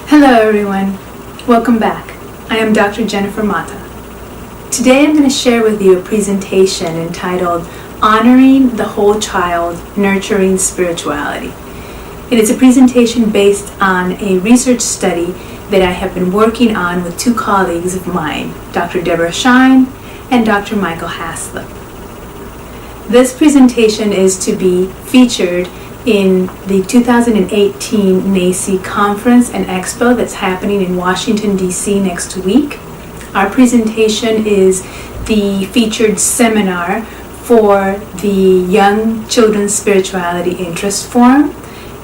Hello everyone, welcome back. I am Dr. Jennifer Mata. Today I'm going to share with you a presentation entitled Honoring the Whole Child, Nurturing Spirituality. It is a presentation based on a research study that I have been working on with two colleagues of mine, Dr. Deborah Shine and Dr. Michael Haslip. This presentation is to be featured in the 2018 NAEYC conference and expo that's happening in Washington, D.C. next week. Our presentation is the featured seminar for the Young Children's Spirituality Interest Forum,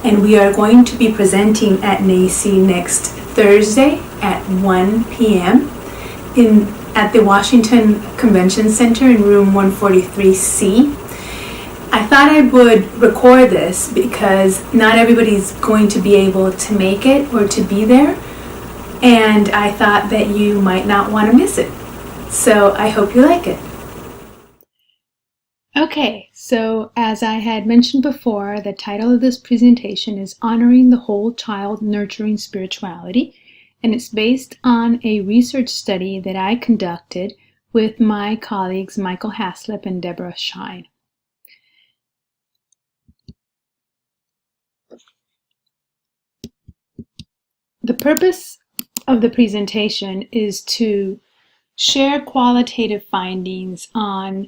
and we are going to be presenting at NAEYC next Thursday at 1 p.m. at the Washington Convention Center in room 143C. I thought I would record this because not everybody's going to be able to make it or to be there, and I thought that you might not want to miss it. So I hope you like it. Okay, so as I had mentioned before, the title of this presentation is Honoring the Whole Child, Nurturing Spirituality, and it's based on a research study that I conducted with my colleagues Michael Haslip and Deborah Shine. The purpose of the presentation is to share qualitative findings on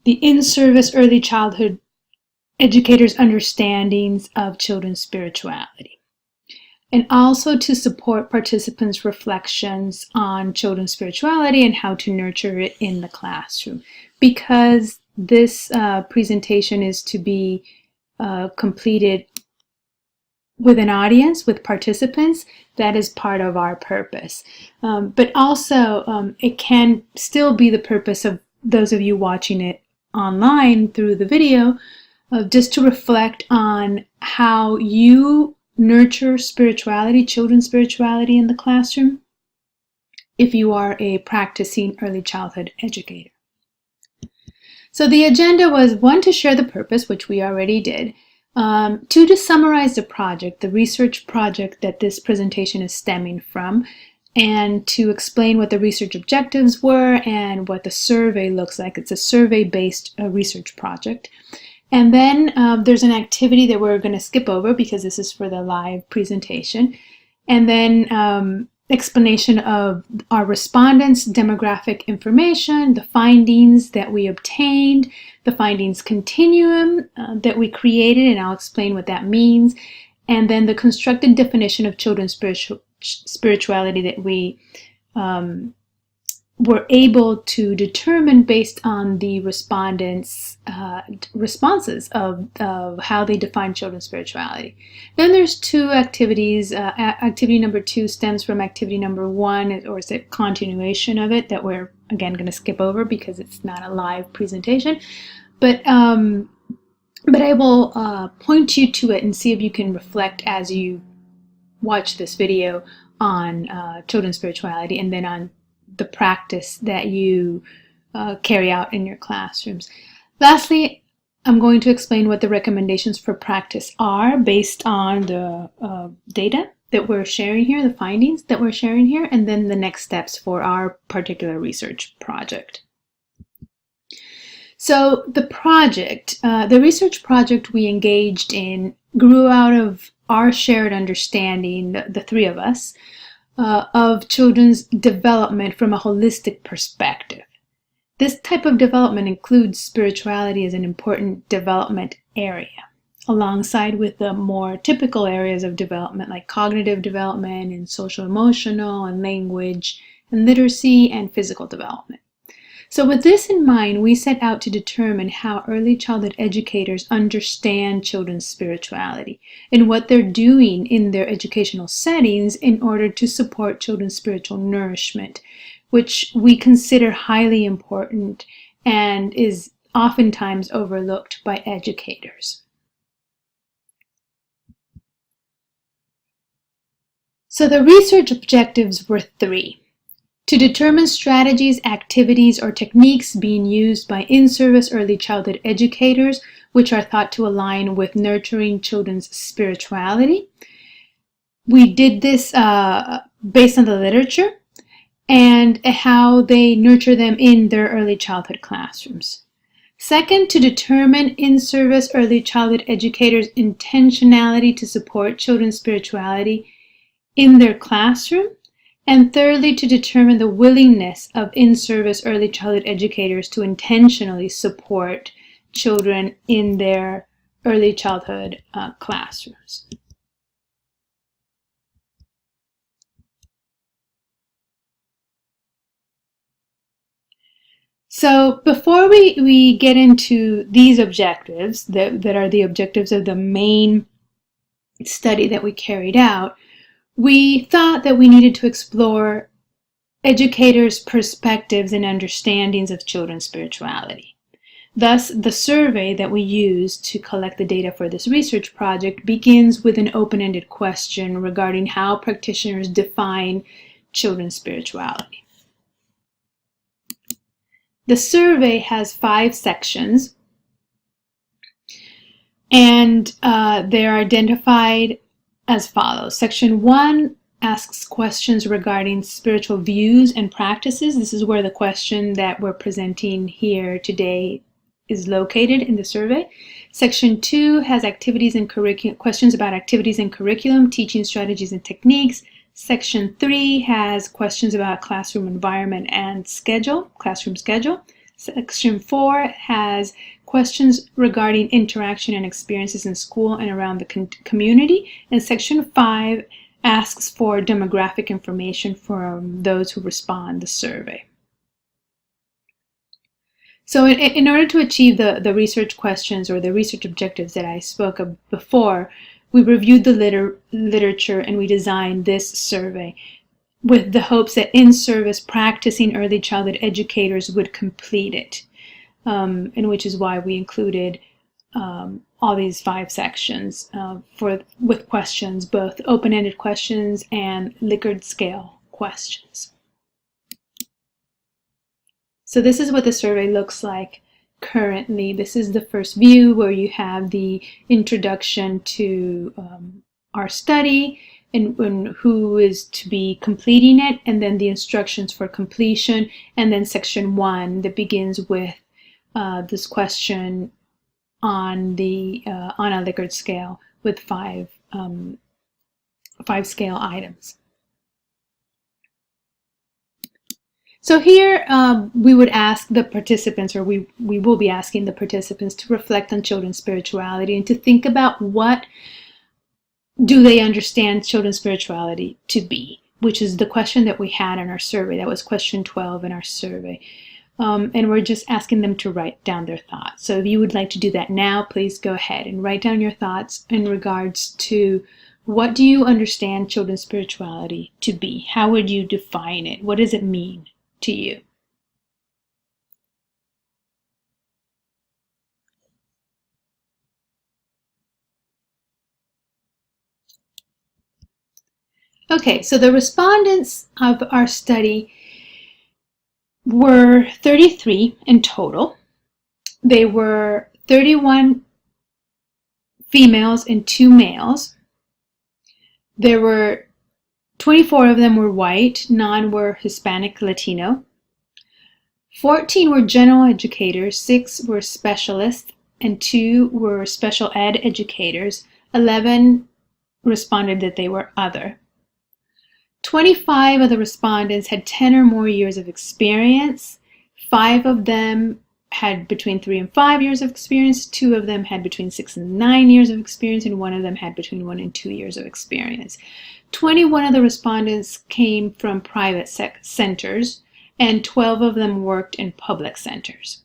the in-service early childhood educators' understandings of children's spirituality, and also to support participants' reflections on children's spirituality and how to nurture it in the classroom. Because this presentation is to be completed with an audience, with participants, that is part of our purpose. But also, it can still be the purpose of those of you watching it online through the video, just to reflect on how you nurture spirituality, children's spirituality in the classroom, if you are a practicing early childhood educator. So the agenda was, one, to share the purpose, which we already did. Two, to summarize the project, the research project that this presentation is stemming from, and to explain what the research objectives were and what the survey looks like. It's a survey-based research project. And then there's an activity that we're going to skip over because this is for the live presentation. And then explanation of our respondents' demographic information, the findings that we obtained, the findings continuum that we created, and I'll explain what that means, and then the constructed definition of children's spirituality that we were able to determine based on the respondents' responses of how they define children's spirituality. Then there's two activities. Activity number 2 stems from activity number 1, or is a continuation of it that we're again going to skip over because it's not a live presentation. But I will point you to it and see if you can reflect as you watch this video on children's spirituality, and then on the practice that you carry out in your classrooms. Lastly, I'm going to explain what the recommendations for practice are based on the data that we're sharing here, the findings that we're sharing here, and then the next steps for our particular research project. So the project, the research project we engaged in grew out of our shared understanding, the three of us, of children's development from a holistic perspective. This type of development includes spirituality as an important development area, alongside with the more typical areas of development like cognitive development and social emotional and language and literacy and physical development. So with this in mind, we set out to determine how early childhood educators understand children's spirituality and what they're doing in their educational settings in order to support children's spiritual nourishment, which we consider highly important and is oftentimes overlooked by educators. So the research objectives were 3. To determine strategies, activities, or techniques being used by in-service early childhood educators which are thought to align with nurturing children's spirituality. We did this based on the literature and how they nurture them in their early childhood classrooms. Second, to determine in-service early childhood educators' intentionality to support children's spirituality in their classroom. And thirdly, to determine the willingness of in-service early childhood educators to intentionally support children in their early childhood classrooms. So before we get into these objectives that are the objectives of the main study that we carried out, we thought that we needed to explore educators' perspectives and understandings of children's spirituality. Thus, the survey that we used to collect the data for this research project begins with an open-ended question regarding how practitioners define children's spirituality. The survey has 5 sections, and they're identified as follows. Section 1 asks questions regarding spiritual views and practices. This is where the question that we're presenting here today is located in the survey. Section 2 has activities and questions about activities and curriculum, teaching strategies and techniques. Section 3 has questions about classroom environment and classroom schedule. Section 4 has questions regarding interaction and experiences in school and around the community. And Section 5 asks for demographic information from those who respond to the survey. So in order to achieve the research questions or the research objectives that I spoke of before, we reviewed the literature and we designed this survey with the hopes that in-service practicing early childhood educators would complete it, and which is why we included all these 5 sections with questions, both open-ended questions and Likert scale questions. So this is what the survey looks like currently. This is the first view where you have the introduction to our study and who is to be completing it, and then the instructions for completion, and then section 1 that begins with this question on a Likert scale with 5 scale items. So here we would ask the participants, or we will be asking the participants to reflect on children's spirituality and to think about what do they understand children's spirituality to be, which is the question that we had in our survey. That was question 12 in our survey. And we're just asking them to write down their thoughts. So if you would like to do that now, please go ahead and write down your thoughts in regards to what do you understand children's spirituality to be? How would you define it? What does it mean to you? Okay, so the respondents of our study were 33 in total. They were 31 females and 2 males. There were 24 of them were white, 9 were Hispanic Latino. 14 were general educators, 6 were specialists, and 2 were special ed educators. 11 responded that they were other. 25 of the respondents had 10 or more years of experience. 5 of them had between 3 and 5 years of experience. 2 of them had between 6 and 9 years of experience, and 1 of them had between 1 and 2 years of experience. 21 of the respondents came from private centers, and 12 of them worked in public centers.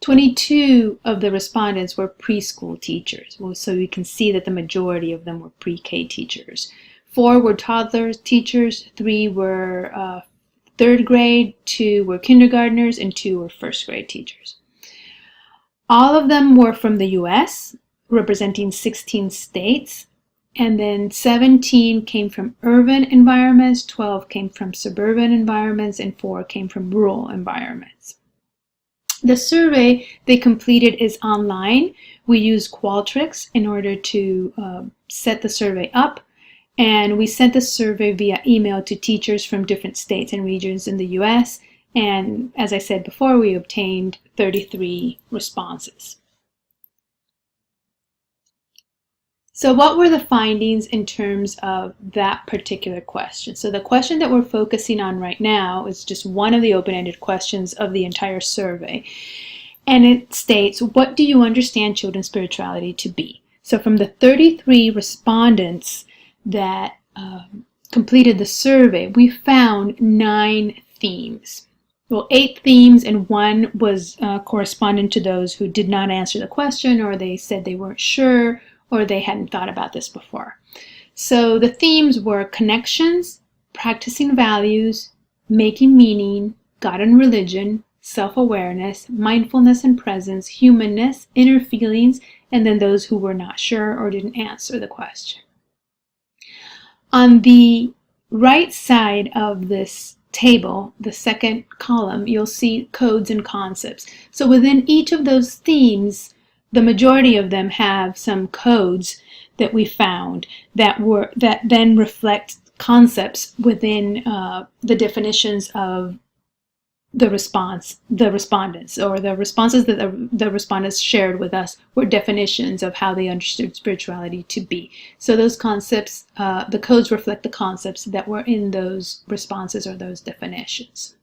22 of the respondents were preschool teachers, so you can see that the majority of them were pre-K teachers. 4 were toddler teachers, 3 were 3rd grade, 2 were kindergartners, and 2 were 1st grade teachers. All of them were from the US, representing 16 states, and then 17 came from urban environments, 12 came from suburban environments, and 4 came from rural environments. The survey they completed is online. We use Qualtrics in order to set the survey up, And we sent the survey via email to teachers from different states and regions in the US. And as I said before, we obtained 33 responses. So what were the findings in terms of that particular question? So the question that we're focusing on right now is just one of the open-ended questions of the entire survey. And it states, what do you understand children's spirituality to be? So from the 33 respondents that completed the survey, we found 9 themes. Well, 8 themes, and one was corresponding to those who did not answer the question, or they said they weren't sure, or they hadn't thought about this before. So the themes were connections, practicing values, making meaning, God and religion, self-awareness, mindfulness and presence, humanness, inner feelings, and then those who were not sure or didn't answer the question. On the right side of this table, the second column, you'll see codes and concepts. So within each of those themes, the majority of them have some codes that we found that then reflect concepts within the definitions of the respondents, or the responses that the respondents shared with us were definitions of how they understood spirituality to be. So those concepts, the codes reflect the concepts that were in those responses or those definitions.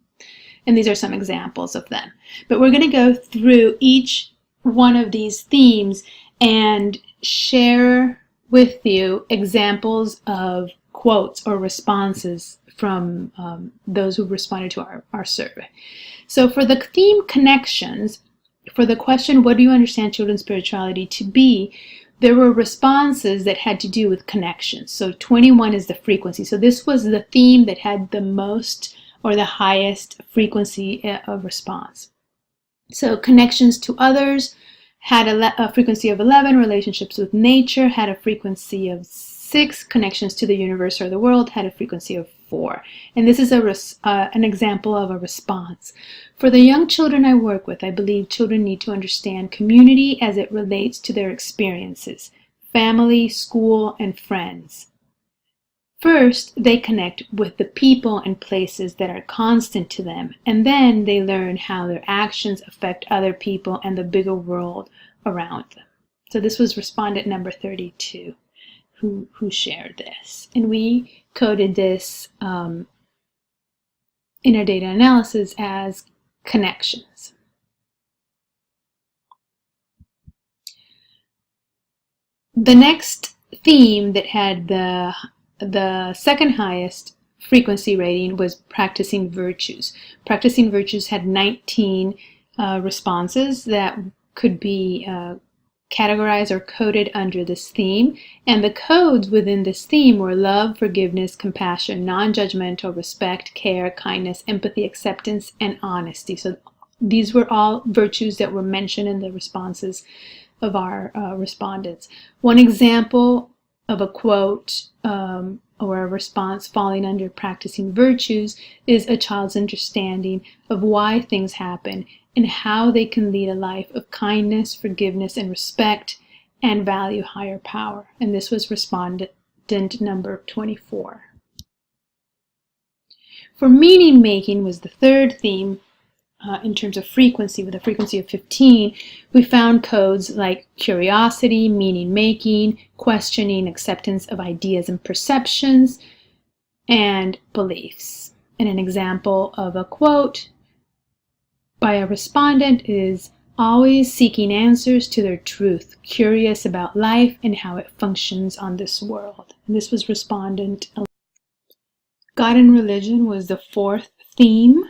And these are some examples of them. But we're going to go through each one of these themes and share with you examples of quotes or responses from those who responded to our survey. So for the theme connections, for the question, what do you understand children's spirituality to be, there were responses that had to do with connections. So 21 is the frequency. So this was the theme that had the most or the highest frequency of response. So connections to others had a frequency of 11, relationships with nature had a frequency of 6, connections to the universe or the world had a frequency of 4. And this is an example of a response. For the young children I work with, I believe children need to understand community as it relates to their experiences, family, school, and friends. First, they connect with the people and places that are constant to them, and then they learn how their actions affect other people and the bigger world around them. So this was respondent number 32 who shared this. And we coded this in our data analysis as connections. The next theme that had the second highest frequency rating was practicing virtues. Practicing virtues had 19 responses that could be categorized or coded under this theme, and the codes within this theme were love, forgiveness, compassion, non-judgmental, respect, care, kindness, empathy, acceptance, and honesty. So these were all virtues that were mentioned in the responses of our respondents. One example of a quote or a response falling under practicing virtues is a child's understanding of why things happen and how they can lead a life of kindness, forgiveness, and respect, and value higher power. And this was respondent number 24. For meaning making was the third theme in terms of frequency, with a frequency of 15. We found codes like curiosity, meaning making, questioning, acceptance of ideas and perceptions, and beliefs. And an example of a quote by a respondent is always seeking answers to their truth, curious about life and how it functions on this world. And this was respondent 11. God and religion was the fourth theme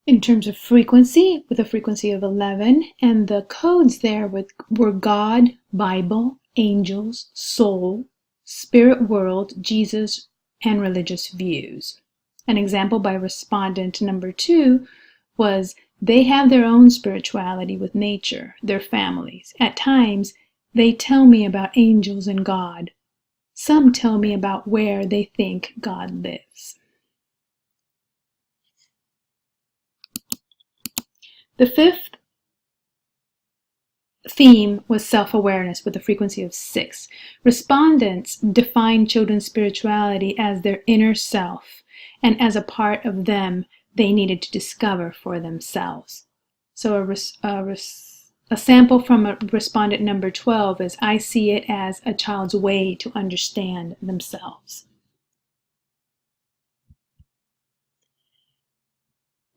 in terms of frequency, with a frequency of 11, and the codes there were God, Bible, angels, soul, spirit world, Jesus, and religious views. An example by respondent number 2 was they have their own spirituality with nature, their families. At times, they tell me about angels and God. Some tell me about where they think God lives. The fifth theme was self-awareness with a frequency of 6. Respondents defined children's spirituality as their inner self, and as a part of them they needed to discover for themselves. So a sample from a respondent number 12 is, I see it as a child's way to understand themselves.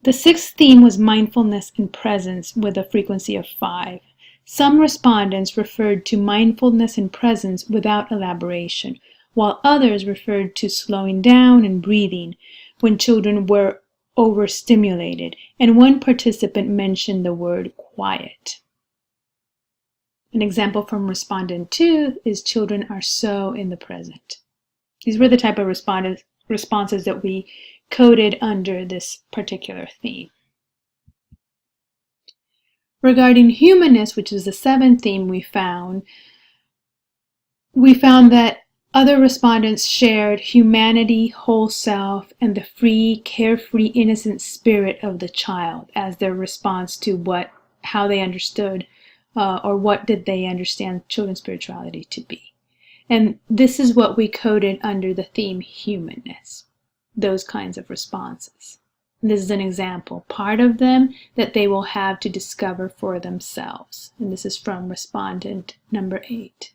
The 6th theme was mindfulness and presence with a frequency of 5. Some respondents referred to mindfulness and presence without elaboration, while others referred to slowing down and breathing when children were overstimulated, and one participant mentioned the word quiet. An example from respondent 2 is, children are so in the present. These were the type of responses that we coded under this particular theme. Regarding humanness, which is the 7th theme we found that other respondents shared humanity, whole self, and the free, carefree, innocent spirit of the child as their response to how they understood or what did they understand children's spirituality to be. And this is what we coded under the theme humanness, those kinds of responses. And this is an example, part of them that they will have to discover for themselves. And this is from respondent number 8.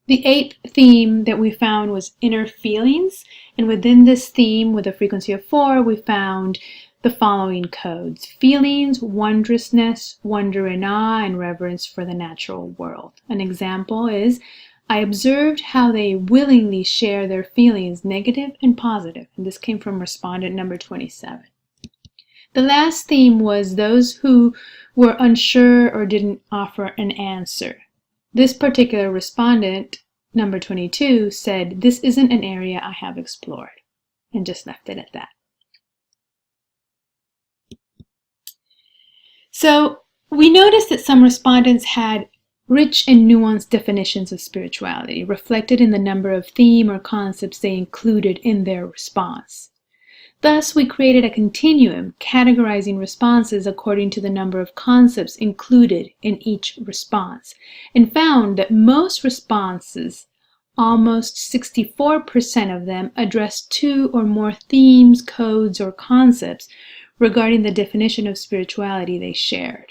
The 8th theme that we found was inner feelings, and within this theme, with a frequency of 4, we found the following codes: feelings, wondrousness, wonder and awe, and reverence for the natural world. An example is, I observed how they willingly share their feelings, negative and positive, and this came from respondent number 27. The last theme was those who were unsure or didn't offer an answer. This particular respondent, number 22, said, this isn't an area I have explored, and just left it at that. So we noticed that some respondents had rich and nuanced definitions of spirituality, reflected in the number of theme or concepts they included in their response. Thus, we created a continuum categorizing responses according to the number of concepts included in each response, and found that most responses, almost 64% of them, addressed 2 or more themes, codes, or concepts regarding the definition of spirituality they shared.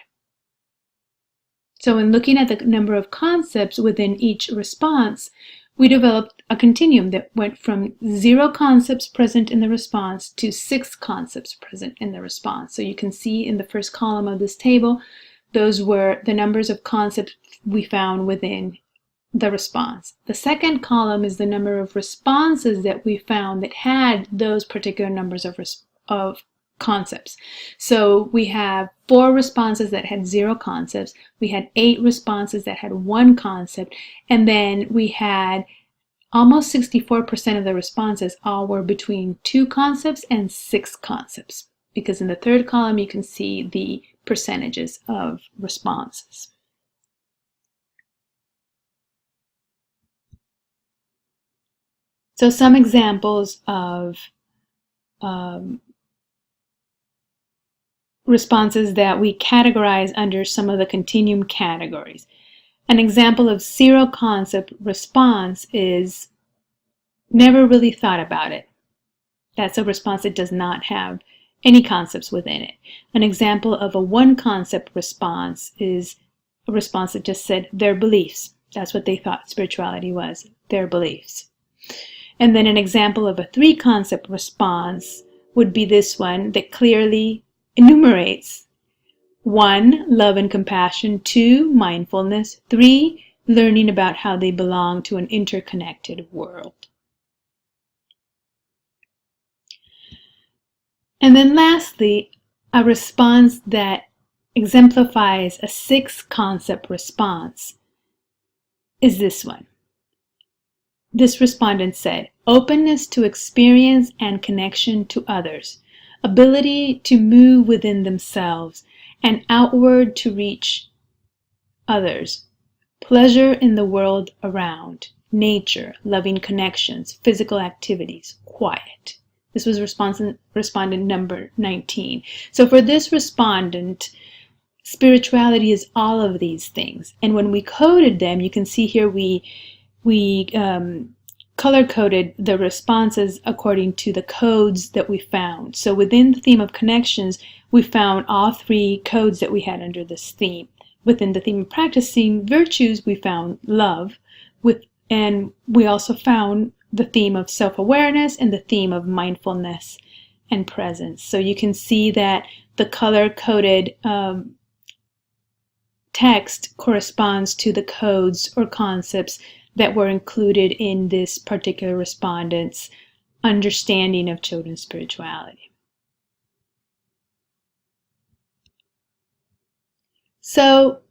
So in looking at the number of concepts within each response, we developed a continuum that went from 0 concepts present in the response to 6 concepts present in the response. So you can see in the first column of this table, those were the numbers of concepts we found within the response. The second column is the number of responses that we found that had those particular numbers of concepts. So we have 4 responses that had 0 concepts, we had 8 responses that had 1 concept, and then we had almost 64% of the responses all were between 2 concepts and 6 concepts, because in the third column you can see the percentages of responses. So some examples of responses that we categorize under some of the continuum categories. An example of 0 concept response is never really thought about it. That's a response that does not have any concepts within it. An example of a 1 concept response is a response that just said their beliefs. That's what they thought spirituality was, their beliefs. And then an example of a 3 concept response would be this one that clearly enumerates 1, love and compassion, 2, mindfulness, 3, learning about how they belong to an interconnected world. And then lastly, a response that exemplifies a 6 concept response is this one. This respondent said, openness to experience and connection to others, ability to move within themselves and outward to reach others, pleasure in the world around, nature, loving connections, physical activities, quiet. This was respondent number 19. So for this respondent, spirituality is all of these things. And when we coded them, you can see here we color-coded the responses according to the codes that we found. So within the theme of connections, we found all 3 codes that we had under this theme. Within the theme of practicing virtues, we found love, and we also found the theme of self-awareness and the theme of mindfulness and presence. So you can see that the color-coded text corresponds to the codes or concepts that were included in this particular respondent's understanding of children's spirituality. So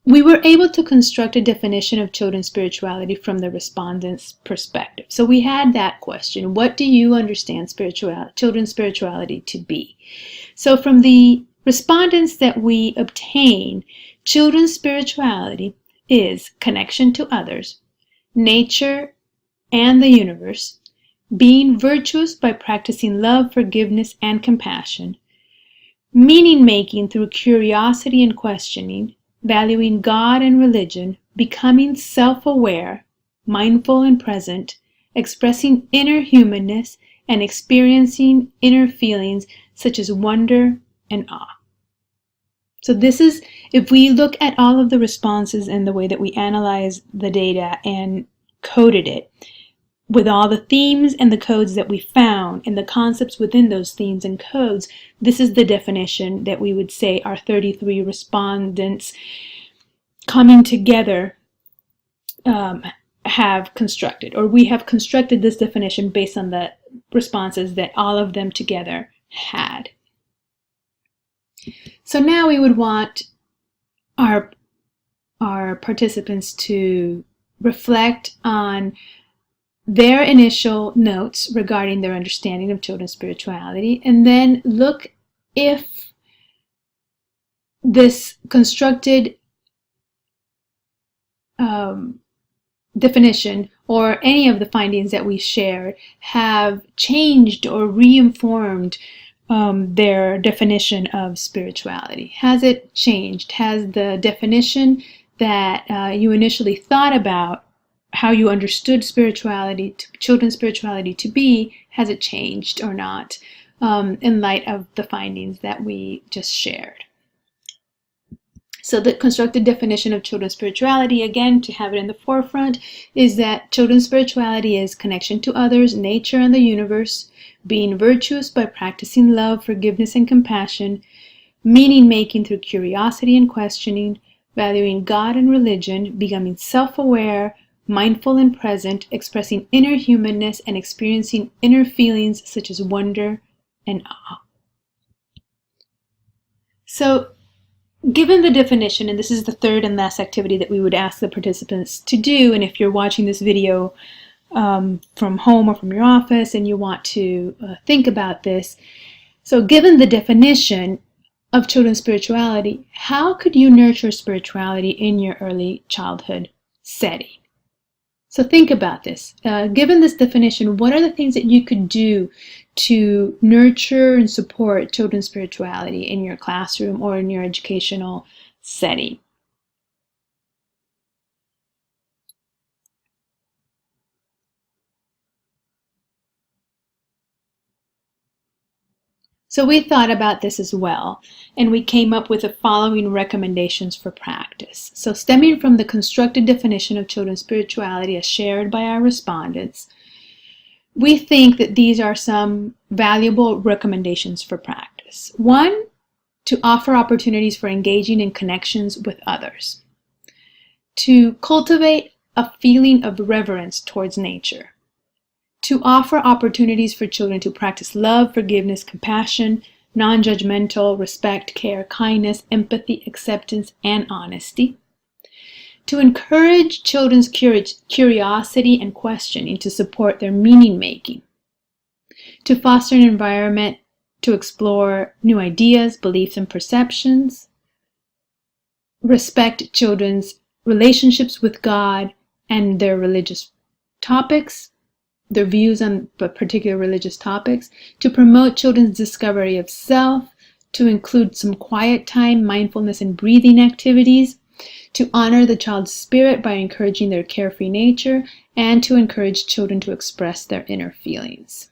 we were able to construct a definition of children's spirituality from the respondent's perspective. So we had that question: what do you understand children's spirituality to be? So from the respondents that we obtained, children's spirituality is connection to others, nature and the universe, being virtuous by practicing love, forgiveness, and compassion, meaning-making through curiosity and questioning, valuing God and religion, becoming self-aware, mindful and present, expressing inner humanness, and experiencing inner feelings such as wonder and awe. So this is, if we look at all of the responses and the way that we analyze the data and coded it, with all the themes and the codes that we found and the concepts within those themes and codes, this is the definition that we would say our 33 respondents coming together have constructed, or we have constructed this definition based on the responses that all of them together had. So now we would want our participants to reflect on their initial notes regarding their understanding of children's spirituality, and then look if this constructed definition or any of the findings that we shared have changed or reinformed their definition of spirituality. Has it changed? Has the definition that you initially thought about how you understood spirituality, children's spirituality to be, has it changed or not in light of the findings that we just shared? So the constructed definition of children's spirituality, again, to have it in the forefront, is that children's spirituality is connection to others, nature, and the universe, being virtuous by practicing love, forgiveness, and compassion, meaning-making through curiosity and questioning, valuing God and religion, becoming self-aware, mindful and present, expressing inner humanness, and experiencing inner feelings such as wonder and awe. So, given the definition, and this is the third and last activity that we would ask the participants to do, and if you're watching this video from home or from your office and you want to think about this, so given the definition of children's spirituality, how could you nurture spirituality in your early childhood setting? So think about this. Given this definition, what are the things that you could do to nurture and support children's spirituality in your classroom or in your educational setting? So we thought about this as well, and we came up with the following recommendations for practice. So stemming from the constructed definition of children's spirituality as shared by our respondents, we think that these are some valuable recommendations for practice. 1, to offer opportunities for engaging in connections with others. To cultivate a feeling of reverence towards nature. To offer opportunities for children to practice love, forgiveness, compassion, non-judgmental, respect, care, kindness, empathy, acceptance, and honesty. To encourage children's curiosity and questioning to support their meaning-making. To foster an environment to explore new ideas, beliefs, and perceptions. Respect children's relationships with God and their religious topics, their views on particular religious topics, to promote children's discovery of self, to include some quiet time, mindfulness, and breathing activities, to honor the child's spirit by encouraging their carefree nature, and to encourage children to express their inner feelings.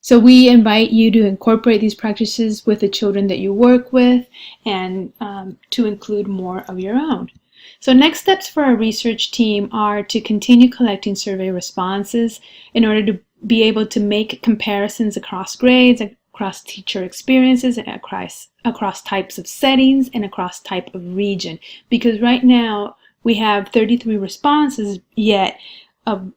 So we invite you to incorporate these practices with the children that you work with and to include more of your own. So next steps for our research team are to continue collecting survey responses in order to be able to make comparisons across grades, across teacher experiences, and across types of settings, and across type of region. Because right now we have 33 responses, yet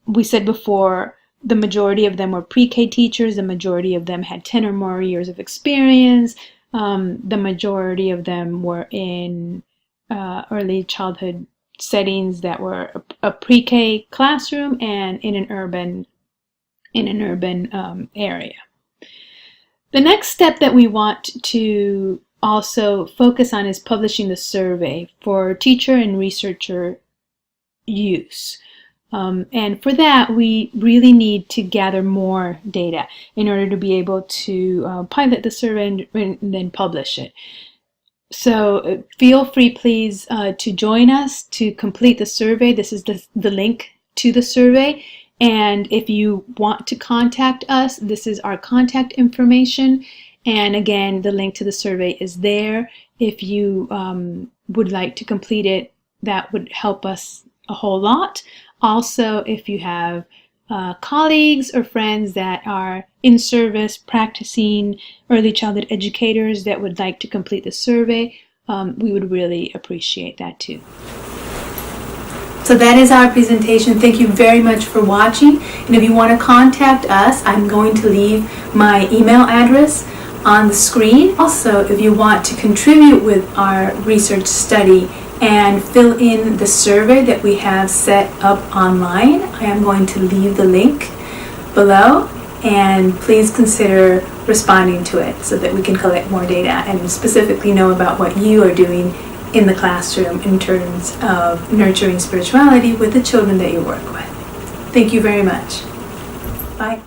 we said before, the majority of them were pre-K teachers, the majority of them had 10 or more years of experience, the majority of them were in early childhood settings that were a pre-K classroom and in an urban area. The next step that we want to also focus on is publishing the survey for teacher and researcher use. And for that, we really need to gather more data in order to be able to pilot the survey and then publish it. So feel free, please, to join us to complete the survey. This is the link to the survey. And if you want to contact us, this is our contact information. And again, the link to the survey is there. If you would like to complete it, that would help us a whole lot. Also, if you have colleagues or friends that are in service practicing early childhood educators that would like to complete the survey, we would really appreciate that too. So that is our presentation. Thank you very much for watching. And if you want to contact us, I'm going to leave my email address on the screen. Also, if you want to contribute with our research study and fill in the survey that we have set up online, I am going to leave the link below, and please consider responding to it so that we can collect more data and specifically know about what you are doing in the classroom in terms of nurturing spirituality with the children that you work with. Thank you very much. Bye.